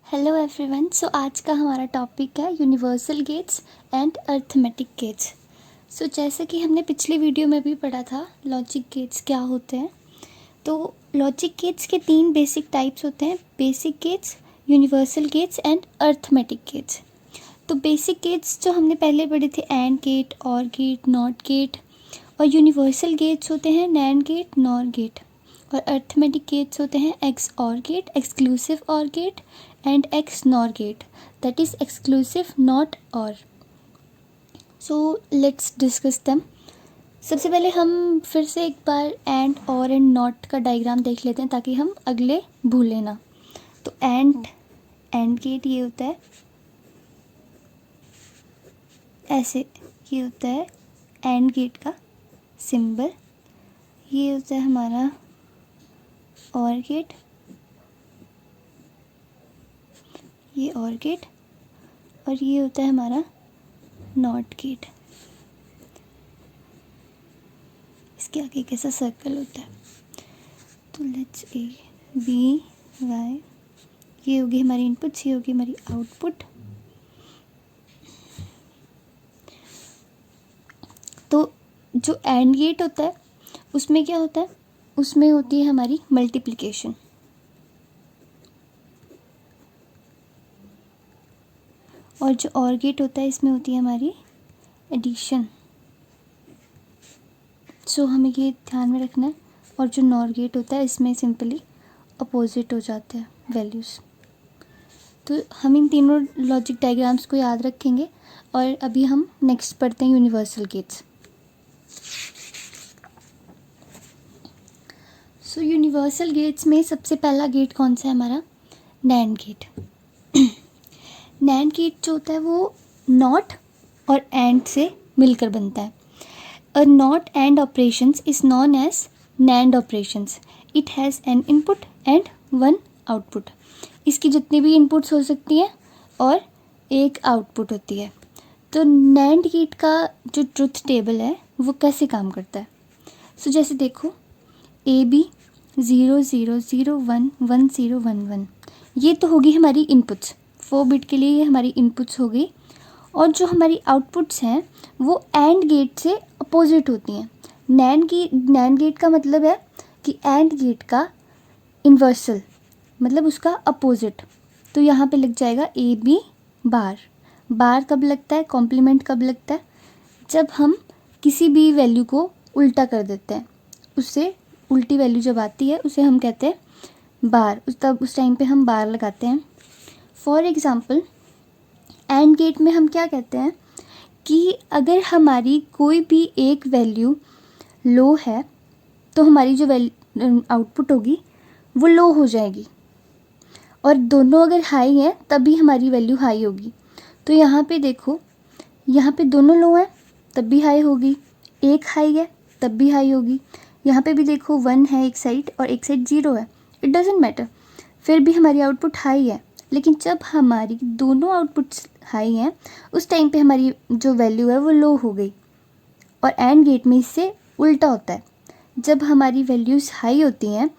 Hello everyone. सो आज का हमारा टॉपिक है universal gates and arithmetic gates. So जैसे कि हमने पिछली वीडियो में भी पढ़ा था लॉजिक गेट्स क्या होते हैं। तो लॉजिक गेट्स के 3 बेसिक टाइप्स होते हैं, basic gates, universal gates and arithmetic gates. तो बेसिक गेट्स जो हमने पहले पढ़े थे AND gate, OR gate, NOT gate, और यूनिवर्सल गेट्स होते हैं नैंड गेट, नॉर गेट, और अर्थमेटिक गेट्स होते हैं X OR gate, exclusive OR gate and X NOR gate, that is exclusive NOT OR. So let's discuss them. सबसे पहले हम फिर से एक बार एंड नॉट का डायग्राम देख लेते हैं ताकि हम अगले भूलें ना। तो एंड गेट ये होता है ऐसे, ये होता है एंड गेट का सिंबल। ये होता है हमारा और गेट, ये और गेट, और ये होता है हमारा नॉट गेट। इसके आगे कैसा सर्कल होता है। तो लेट्स ए बी वाई, ये होगी हमारी इनपुट, ये होगी हमारी आउटपुट। तो जो एंड गेट होता है उसमें क्या होता है, उसमें होती है हमारी मल्टीप्लिकेशन, और जो और गेट होता है इसमें होती है हमारी एडिशन। सो हमें ये ध्यान में रखना है। और जो नॉर गेट होता है इसमें सिंपली अपोजिट हो जाते हैं वैल्यूज़। तो हम इन तीनों लॉजिक डायग्राम्स को याद रखेंगे। और अभी हम नेक्स्ट पढ़ते हैं universal gates. So universal gates में सबसे पहला गेट कौन सा है हमारा, नैंड गेट। नैंड गेट जो होता है वो नॉट और एंड से मिलकर बनता है। A not and operations is known as NAND operations. It has an input and one output. इसकी जितनी भी इनपुट्स हो सकती हैं और एक आउटपुट होती है। तो नैंड गेट का जो ट्रुथ टेबल है वो कैसे काम करता है। सो जैसे देखो ए बी 0 0 0 1 1 0 1 1, ये तो होगी हमारी इनपुट्स। 4 बिट के लिए ये हमारी इनपुट्स हो गई। और जो हमारी आउटपुट्स हैं वो एंड गेट से अपोजिट होती हैं। नैंड गेट का मतलब है कि एंड गेट का इन्वर्सल, मतलब उसका अपोजिट। तो यहाँ पे लग जाएगा ए बी बार। बार कब लगता है, कॉम्प्लीमेंट कब लगता है, जब हम किसी भी वैल्यू को उल्टा कर देते हैं। उससे उल्टी वैल्यू जब आती है उसे हम कहते हैं बार। तब उस टाइम पे हम बार लगाते हैं। फॉर एग्ज़ाम्पल एंड गेट में हम क्या कहते हैं कि अगर हमारी कोई भी एक वैल्यू लो है तो हमारी जो आउटपुट होगी वो लो हो जाएगी, और दोनों अगर हाई हैं तभी हमारी वैल्यू हाई होगी। तो यहाँ पे देखो, यहाँ पे दोनों लो हैं तब भी हाई होगी, एक हाई है तब भी हाई होगी। यहाँ पे भी देखो 1 है एक साइड और एक साइड 0 है, इट डजेंट मैटर, फिर भी हमारी आउटपुट हाई है। लेकिन जब हमारी दोनों आउटपुट्स हाई हैं उस टाइम पे हमारी जो वैल्यू है वो लो हो गई। और एंड गेट में इससे उल्टा होता है, जब हमारी वैल्यूज़ हाई होती हैं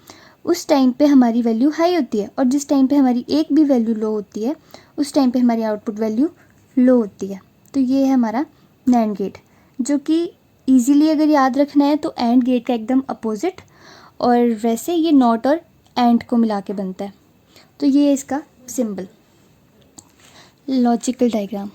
उस टाइम पे हमारी वैल्यू हाई होती है, और जिस टाइम पे हमारी एक भी वैल्यू लो होती है उस टाइम पे हमारी आउटपुट वैल्यू लो होती है। तो ये है हमारा नैंड गेट, जो कि ईजीली अगर याद रखना है तो एंड गेट का एकदम अपोजिट, और वैसे ये नॉट और एंड को मिला के बनता है। तो ये है इसका सिंबल, लॉजिकल डायग्राम।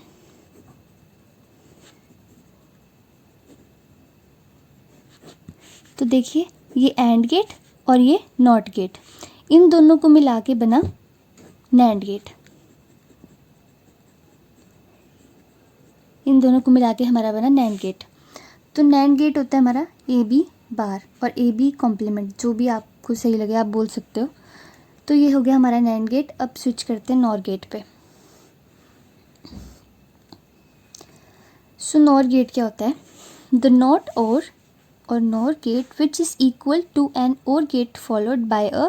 तो देखिए ये एंड गेट और ये नॉट गेट, इन दोनों को मिला के बना नैंड गेट। इन दोनों को मिला के हमारा बना नैंड गेट। तो नैंड गेट होता है हमारा ए बी बार और ए बी कॉम्प्लीमेंट, जो भी आपको सही लगे आप बोल सकते हो। तो ये हो गया हमारा नैंड गेट। अब स्विच करते हैं नॉर गेट पे। सो नॉर गेट क्या होता है, the NOT OR NOR gate which is equal to an OR gate followed by a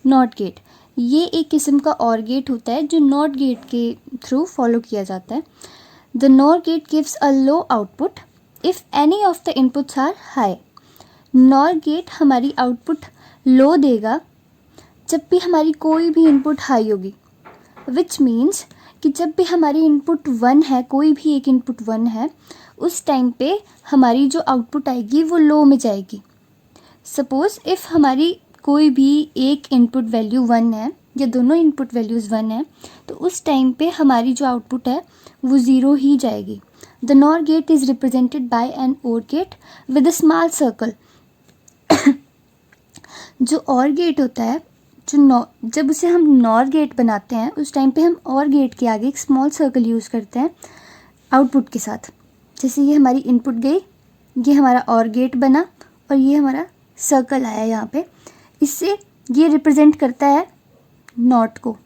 NOT gate. ये एक किस्म का और गेट होता है जो नॉट गेट के थ्रू फॉलो किया जाता है। The NOR gate gives a low output if any of the inputs are high. NOR gate हमारी आउटपुट लो देगा जब भी हमारी कोई भी इनपुट हाई होगी। विच मीन्स कि जब भी हमारी इनपुट 1 है, कोई भी एक इनपुट 1 है, उस टाइम पे हमारी जो आउटपुट आएगी वो लो में जाएगी। सपोज़ इफ़ हमारी कोई भी एक इनपुट वैल्यू 1 है या दोनों इनपुट वैल्यूज़ 1 है, तो उस टाइम पे हमारी जो आउटपुट है वो 0 ही जाएगी। The NOR gate is represented by an OR gate with a small circle. जो और गेट होता है, जब उसे हम नॉर गेट बनाते हैं उस टाइम पे हम और गेट के आगे एक स्मॉल सर्कल यूज़ करते हैं आउटपुट के साथ। जैसे ये हमारी इनपुट गई, ये हमारा और गेट बना और ये हमारा सर्कल आया यहाँ पे, इससे ये रिप्रेजेंट करता है नॉट को।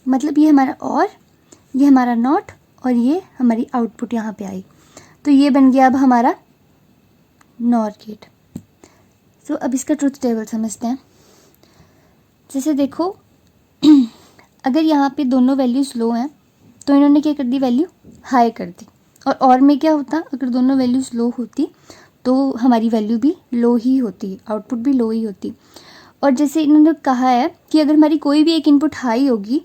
मतलब ये हमारा और, ये हमारा नॉट और ये हमारी आउटपुट यहाँ पे आई, तो ये बन गया अब हमारा नॉर गेट। तो अब इसका ट्रुथ टेबल समझते हैं। जैसे देखो अगर यहाँ पे दोनों वैल्यूज़ लो हैं तो इन्होंने क्या कर दी, वैल्यू हाई कर दी। और में क्या होता, अगर दोनों वैल्यूज़ लो होती तो हमारी वैल्यू भी लो ही होती, आउटपुट भी लो ही होती। और जैसे इन्होंने कहा है कि अगर हमारी कोई भी एक इनपुट हाई होगी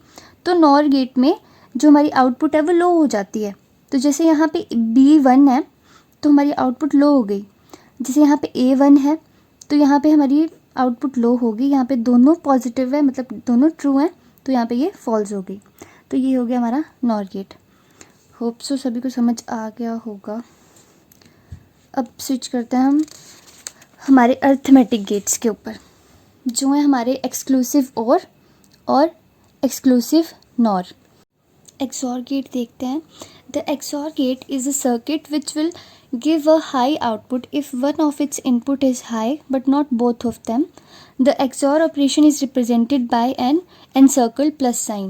तो नॉर गेट में जो हमारी आउटपुट है वो लो हो जाती है। तो जैसे यहाँ पे B1 है तो हमारी आउटपुट लो हो गई। जैसे यहाँ पे A1 है तो यहाँ पे हमारी आउटपुट लो होगी। यहाँ पे दोनों पॉजिटिव है, मतलब दोनों ट्रू हैं, तो यहाँ पे ये फॉल्स हो गई। तो ये हो गया हमारा नॉर गेट। होप सो सभी को समझ आ गया होगा। अब स्विच करते हैं हम हमारे अर्थमेटिक गेट्स के ऊपर, जो है हमारे एक्सक्लूसिव और एक्सक्लूसिव नॉर। XOR गेट देखते हैं। The XOR gate is a circuit which will give a high output if one of its input is high but not both of them. The XOR operation is represented by an encircled plus sign.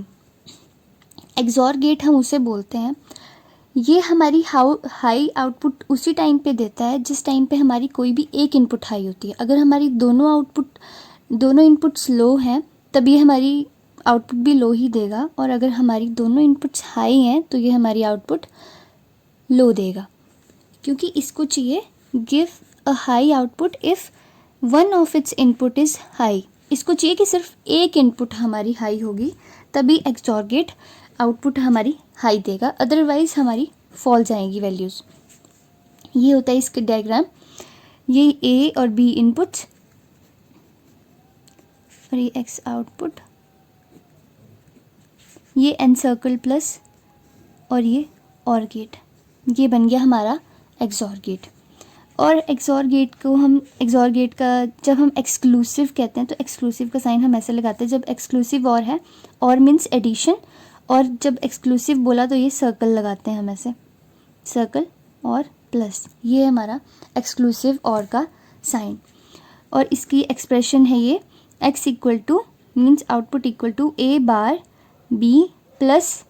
XOR gate हम उसे बोलते हैं, ये हमारी high output उसी time पे देता है जिस टाइम पे हमारी कोई भी एक इनपुट हाई होती है। अगर हमारी दोनों इनपुट्स लो हैं तब ये हमारी आउटपुट भी लो ही देगा, और अगर हमारी दोनों इनपुट्स हाई हैं तो ये हमारी आउटपुट लो देगा, क्योंकि इसको चाहिए give a high output if one of its input is high. इसको चाहिए कि सिर्फ एक इनपुट हमारी हाई होगी तभी XOR गेट आउटपुट हमारी हाई देगा, अदरवाइज़ हमारी फॉल जाएंगी वैल्यूज़। ये होता है इसके डायग्राम। ये A और B इनपुट्स और ये X आउटपुट, ये एनसर्कल प्लस और ये और गेट, ये बन गया हमारा XOR गेट। और XOR गेट को हम XOR गेट का जब हम एक्सक्लूसिव कहते हैं तो एक्सक्लूसिव का साइन हम ऐसे लगाते हैं जब एक्सक्लूसिव और है, और मीन्स एडिशन, और जब एक्सक्लूसिव बोला तो ये सर्कल लगाते हैं हम ऐसे, सर्कल और प्लस, ये हमारा एक्सक्लूसिव और का साइन। और इसकी एक्सप्रेशन है ये x equal to means output equal to A bar B plus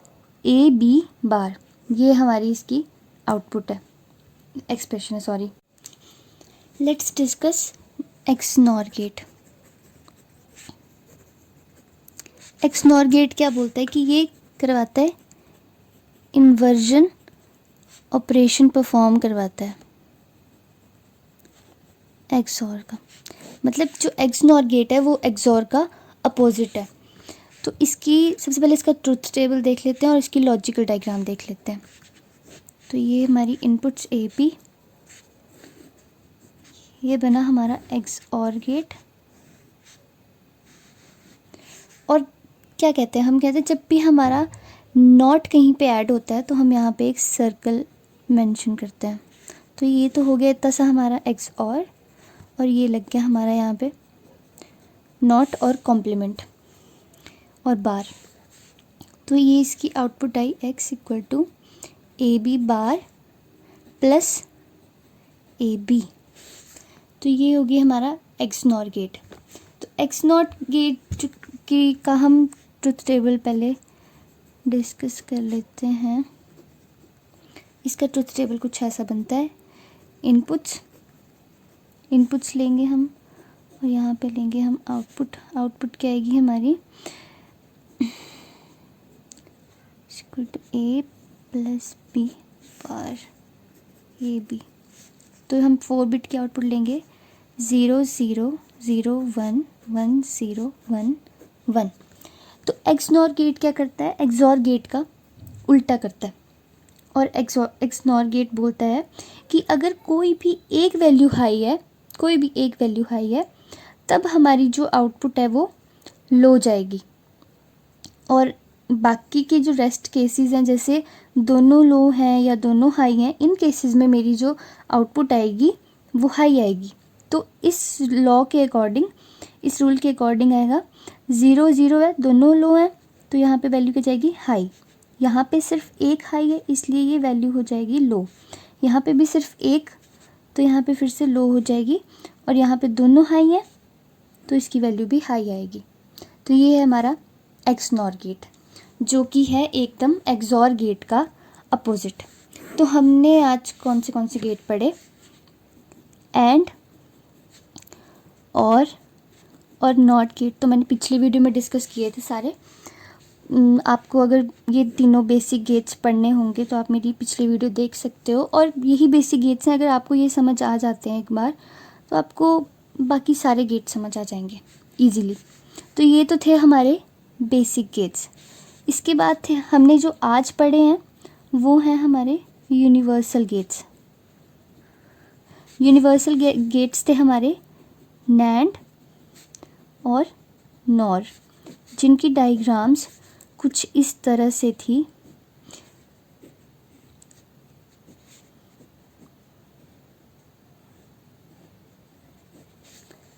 AB bar, ये हमारी इसकी आउटपुट है, एक्सप्रेशन है, sorry. Let's discuss XNOR gate. XNOR gate क्या बोलता है कि ये करवाता है इन्वर्जन ऑपरेशन परफॉर्म करवाता है XOR का। मतलब जो XNOR गेट है वो XOR का अपोजिट है। तो इसकी सबसे पहले इसका ट्रुथ टेबल देख लेते हैं और इसकी लॉजिकल डायग्राम देख लेते हैं। तो ये हमारी इनपुट्स AP, ये बना हमारा XOR गेट। और क्या कहते हैं, हम कहते हैं जब भी हमारा नॉट कहीं पे ऐड होता है तो हम यहाँ पे एक सर्कल मेंशन करते हैं। तो ये तो हो गया इतना सा हमारा XOR, और ये लग गया हमारा यहाँ पे नॉट और कॉम्प्लीमेंट और बार। तो ये इसकी आउटपुट आई x equal to AB bar plus AB। तो ये होगी हमारा XNOR गेट। तो XNOR गेट का हम ट्रुथ टेबल पहले डिस्कस कर लेते हैं। इसका ट्रुथ टेबल कुछ ऐसा बनता है। इनपुट्स लेंगे हम और यहाँ पे लेंगे हम आउटपुट क्या आएगी हमारी equal to A plus B bar AB। तो हम 4 बिट की आउटपुट लेंगे 0 0 0 1 1 0 1 1। तो एक्सनॉर गेट क्या करता है, एक्सॉर गेट का उल्टा करता है। और एक्सनॉर गेट बोलता है कि अगर कोई भी एक वैल्यू हाई है, कोई भी एक वैल्यू हाई है, तब हमारी जो आउटपुट है वो लो जाएगी। और बाकी के जो रेस्ट केसेस हैं, जैसे दोनों लो हैं या दोनों हाई हैं, इन केसेस में मेरी जो आउटपुट आएगी वो हाई आएगी। तो इस लॉ के अकॉर्डिंग, इस रूल के अकॉर्डिंग आएगा 0 0 है, दोनों लो हैं, तो यहाँ पे वैल्यू क्या जाएगी, हाई। यहाँ पे सिर्फ एक हाई है इसलिए ये वैल्यू हो जाएगी लो। यहाँ पे भी सिर्फ एक, तो यहाँ पे फिर से लो हो जाएगी। और यहाँ पे दोनों हाई हैं तो इसकी वैल्यू भी हाई आएगी। तो ये है हमारा एक्सनॉर गेट, जो कि है एकदम एक्सॉर गेट का अपोजिट। तो हमने आज कौन से गेट पढ़े, एंड, और नॉट गेट तो मैंने पिछली वीडियो में डिस्कस किए थे सारे। आपको अगर ये तीनों बेसिक गेट्स पढ़ने होंगे तो आप मेरी पिछली वीडियो देख सकते हो। और यही बेसिक गेट्स हैं, अगर आपको ये समझ आ जाते हैं एक बार, तो आपको बाकी सारे गेट समझ आ जाएंगे ईजीली। तो ये तो थे हमारे बेसिक गेट्स। इसके बाद थे हमने जो आज पढ़े हैं वो हैं हमारे यूनिवर्सल गेट्स। यूनिवर्सल गेट्स थे हमारे नैंड और नॉर, जिनकी डायग्राम्स कुछ इस तरह से थी।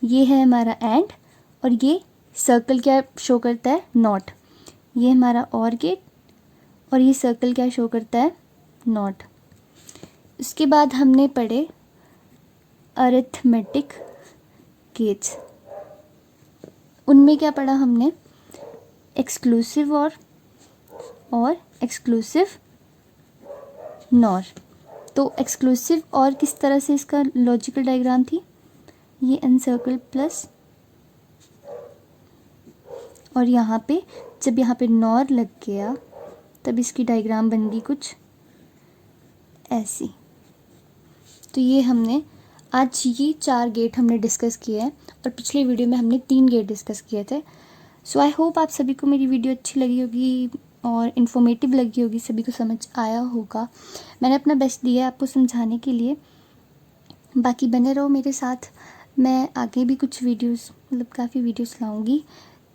ये है हमारा एंड, और ये सर्कल क्या शो करता है, नॉट। ये हमारा और गेट, और ये सर्कल क्या शो करता है, नॉट। उसके बाद हमने पढ़े अरिथमेटिक गेट्स। उनमें क्या पढ़ा हमने, एक्सक्लूसिव और एक्सक्लूसिव नॉर। तो एक्सक्लूसिव और किस तरह से इसका लॉजिकल डायग्राम थी, ये एनसर्कल प्लस, और यहाँ पे जब यहाँ पे नॉर लग गया तब इसकी डायग्राम बन गई कुछ ऐसी। तो ये हमने आज ये 4 गेट हमने डिस्कस किए हैं, और पिछले वीडियो में हमने 3 गेट डिस्कस किए थे। सो आई होप आप सभी को मेरी वीडियो अच्छी लगी होगी और इन्फॉर्मेटिव लगी होगी, सभी को समझ आया होगा। मैंने अपना बेस्ट दिया है आपको समझाने के लिए। बाकी बने रहो मेरे साथ, मैं आगे भी कुछ वीडियोस, मतलब काफ़ी वीडियोस लाऊंगी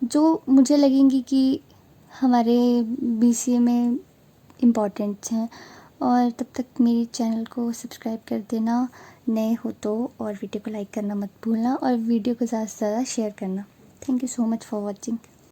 जो मुझे लगेंगी कि हमारे BCA में इम्पॉर्टेंट हैं। और तब तक मेरे चैनल को सब्सक्राइब कर देना नए हो तो, और वीडियो को लाइक करना मत भूलना, और वीडियो को ज़्यादा से ज़्यादा शेयर करना। Thank you so much for watching.